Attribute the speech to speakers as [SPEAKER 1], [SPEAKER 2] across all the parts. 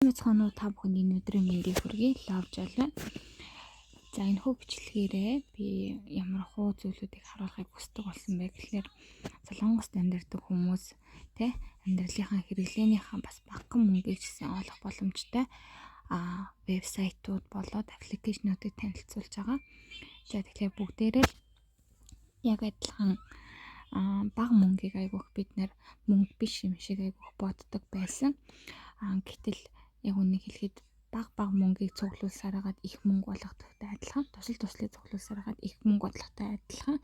[SPEAKER 1] Мэцхоноо та бүхэнд энэ өдрийн мэндийг хүргэе. Лавж аль. За энэ хүү бичлэгээрээ би ямар хуу зүйлүүдийг харуулахыг хүсдэг болсон бэ гэхээр Солонгост амьдардаг хүмүүс тэ амьдралынхаа хэрэглээнийхаа бас багахан мөнгөийг ч гэсэн олох боломжтой вебсайтууд болоод аппликейшнуудыг танилцуулж байгаа. За тэгэхээр бүгдээрээ л яг адилхан бага мөнгийг айгүйх бид нэр мөнгө биш юм шиг айгүйх боддог байсан. Гэтэл яг үнийг хэлэхэд бага мөнгийг цуглуулсаар хагаад их мөнгө болгохтой адилхан, туслыг цуглуулсаар хагаад их мөнгө бодлохтой адилхан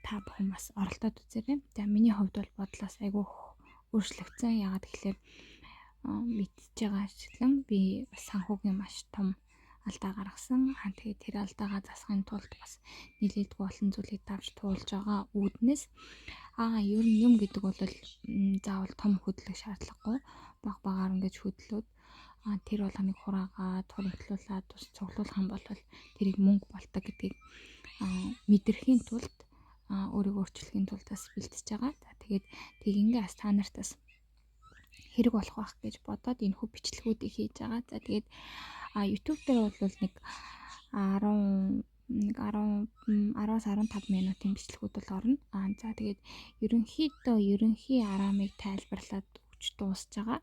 [SPEAKER 1] та бүхэн бас оролдоод үзээрэй. За миний хувьд бол бодлоос айгүйх өөрчлөгдсөн. Ягаад гэхээр мэдчихэж байгаа ажилтан би бас санхүүгийн маш том алдаа гаргасан. Тэгээд тэр алдаагаа засахын тулд бас нэлээдгүй олон зүйлийг давж туулж байгаа үүднээс ер нь юм гэдэг бол заавал том хөдлөх шаардлагагүй багаар ингэж хөдлөөд тэр болгоныг хураагаад хуримтлуулаад тус цуглуулах юм бол тэрийг мөнгө болдог гэдгийг мэдрэхийн тулд өөрийгөө өөрчлөхийн тулд бас бэлтэж байгаа. За тэгээд тийгээс та нарт бас хэрэг болох байх гэж бодоод энэ хүү бичлэгүүдийг хийж байгаа. За тэгээд YouTube дээр бол нэг 10-15 минутын бичлэгүүд бол орно. За тэгээд ерөнхий арамыг тайлбарлаад өгч дуусж байгаа.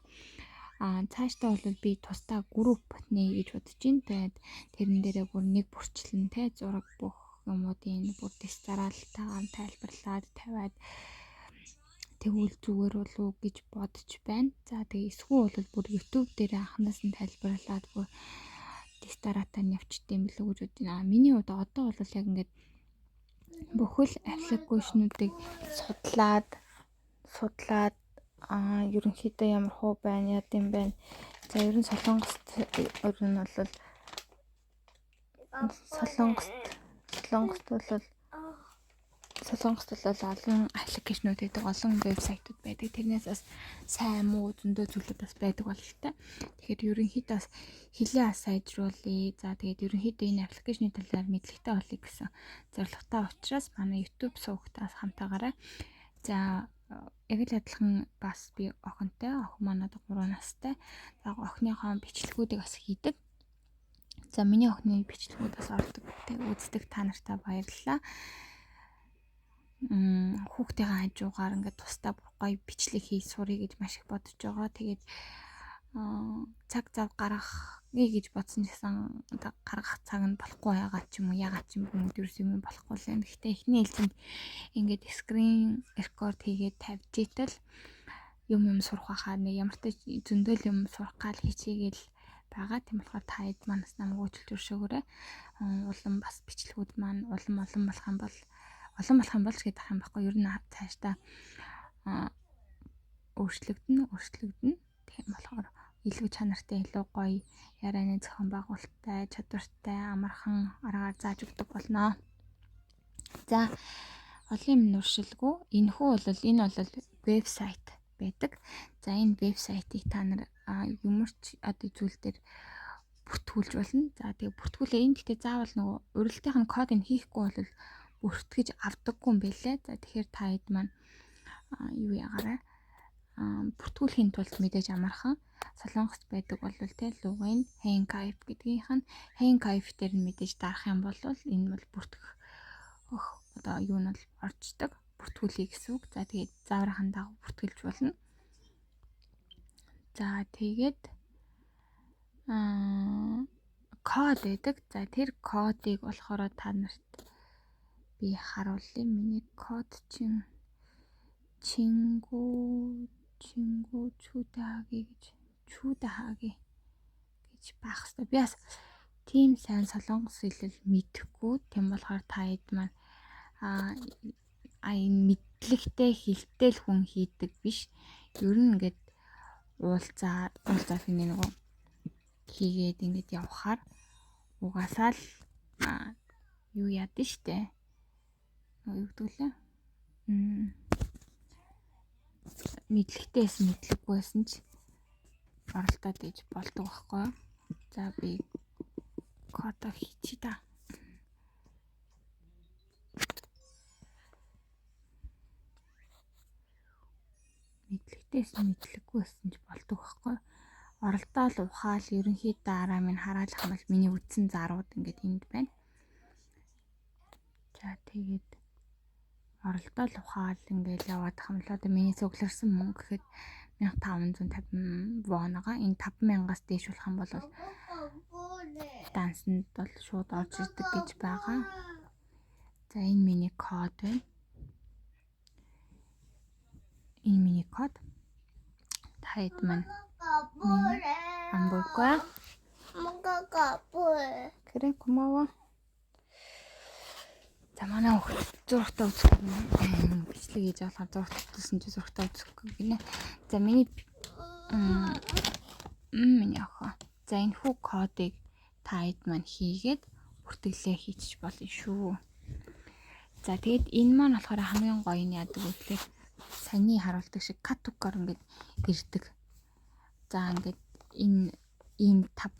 [SPEAKER 1] Цаашдаа бол би тусдаа групп нээ гэж бодож байна. Тэгээд тэрэн дээрээ бүр нэг бүрчлэн те зураг бүх юмуудын бүр дистаралтайгаар тайлбарлаад тавиад тэгвэл зүгээр болов уу гэж бодож байна. За тэгээ эсвэл бол бүр YouTube дээр анханаас нь тайлбарлаад бүр дистаратаа явчдсан билүү гэж бодож байна. Миний хувьд одоо бол яг ингээд бүхэл аппликейшнуудыг судлаад ерөнхийдөө ямар хуу байна, яд юм байна. За ер нь Солонгост бол олон аппликейшнууд байдаг, олон вебсайтууд байдаг. Тэрнээс бас сайн муу зөндөө зүйлүүд бас байдаг бололтой. Тэгэхээр ерөнхийдөө бас хэлээ сайжруулъя. За тэгээд ерөнхийдөө энэ аппликейшны талаар мэдлэгтэй болъё гэсэн зорилготой учраас манай YouTube сувагтаас хамтаагаарай. За яг л адилхан бас би охинтой, охин манад 3 настай. За охиныхоо бичлэгүүдийг бас хийдэг. За миний охины бичлэгүүд бас ордог, үздэг та нартай баярлалаа. Хүүхдийн хажуугаар ингээд тусдаа гоё бичлэг хийж сурах гэж маш их бодож байгаа. Тэгээд цаг зав гаргахыг гэж бодсон гэсэн гаргах цаг нь болохгүй байгаа ч юм уу, ягаад ч юм бэ ерөөс юм болохгүй л юм. Гэхдээ эхний ээлжинд ингээд скрин рекорд хийгээд тавьж итэл юм сурах хаа нэг ямар ч зөндөл юм сурах гал хичээгээл байгаа. Тийм болохоор та хэд манаас намайг уучлж өршөөгөөрэй. Улам бас бичлэгүүд маань улам болох юм бол ч гэдэг юм байхгүй. Ер нь цаашдаа өөрчлөгдөн. Тийм болохоор илүү чанартай, илүү гоё ярианы зохион байгуулалттай, чадвартай, амархан аргаар зааж өгдөг болно. За олон юм нуршилгүй. Энэ бол вебсайт байдаг. За энэ вебсайтыг та нар ямар ч зүйл дээр бүртгүүлж болно. За тэгээ бүртгүүлээ. Энэ гэхдээ заавал нөгөө урилтын кодыг хийхгүй бол бүртгэж авдаггүй юм байлээ. За тэгэхээр та хэд маань юу ягаарай. Бүртгүүлэхийн тулд мэдээж амархан Солонгост байдаг бол те лугийн Handcave гэдгийнх нь Handcave дээр нь мэдээж дарах юм бол энэ бол бүртгэх одоо юу нь бол орчдөг. Бүртгүүлэе гэсэн үг. За тэгээд зааврын дагуу бүртгэлж болно. За тэгээд код байдаг. За тэр кодыг болохоор та нарт би харуулъя. Миний код чинь чингүү чүдэхаги гэж байх хэвээр. Би бас тийм сайн солонгос хэлэл мэдэхгүй. Тийм болохоор та хэд маань энэ мэдлэгтэй хэлтэл хүн хийдэг биш. Ер нь ингээд уулзаад нэг хийгээд ингээд явхаар угаасаа л юу яадэн штэ. Юу гэдгэлээ? Мэдлэгтэйс мэдлэггүйсэн ч оролдоод иж болдог байхгүй. За би кодо хийчиэ та. Мэдлэгтэй Тэрнээс мэдлэггүй байсан ч болдог байхгүй. Оролдоо л ухаал ерөнхий дараа минь хараалах юм бол миний үдсэн зарууд ингээд энд байна. За тэгээд оролдоо л ухаал ингээд яваад хам л одоо миний цугларсан мөнгө гэхэд 1550 воногаа энэ 5000-аас дээш болох юм бол дансанд бол шууд орж ирдэг гэж байгаа. За энэ миний код байна. Энэ миний код. Таад маань амбуйгаа. Кэрэ кумава. За манай хөлт зургатаа үзэх юм. Бичлэг хийж болохоор зургатсан чи зургатаа үзэхгүй гинэ. За миний охоо. За энэ хүү кодыг таад маань хийгээд бүртгэлээ хийчих болно шүү. За тэгээд энэ маань болохоор хамгийн гоё нь яадаг вэ гэхээр саний харуулдаг шиг катукаар ингээд ирдэг. За ингээд энэ ийм 5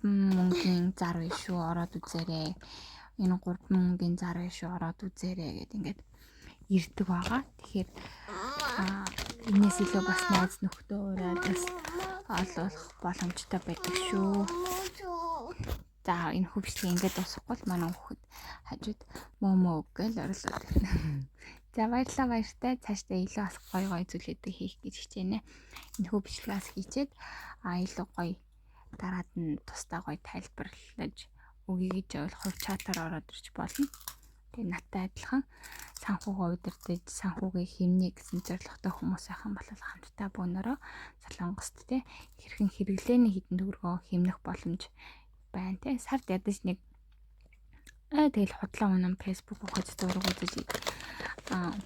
[SPEAKER 1] мөнгөний зар биш шүү, ороод үзээрэй. Энэ 3 мөнгөний зар биш шүү, ороод үзээрэй гэд ингээд ирдэг байгаа. Тэгэхээр энэс илүү бас найз нөхдөө ураад бас олох боломжтой байдаг шүү. За энэ хөвчлэг ингээд дуусахгүй л манай хүүхэд хажууд мөмөө гэл орлоо. За баяртай цаашдаа илүү бас гоё зүйлүүдийг хийх гэж хичээнэ. Энэ хөвчлэгээс хийчээд илүү гоё дараад нь тусдаа гоё тайлбарлаж өгье гэж бол хувь чатаар ороод ирж болно. Тэгээ надтай адилхан санхугаа удирдах, санхугийн хэмнээ гэсэн зорилготой хүмүүс байх юм бол хамтдаа бөөнөрөө Солонгост те хэрхэн хэрэглээний хідэн төгрөгөө хэмнэх боломж байна те. Сард ядаж нэг тэгэл худлаа унам фэйсбүүк ухаж зураг үзэж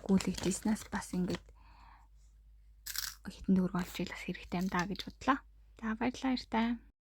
[SPEAKER 1] гүйлгэжснээс бас ингээд хідэн төгрөг олж ил бас хэрэгтэй юм даа гэж бодлоо. За баярлалаа.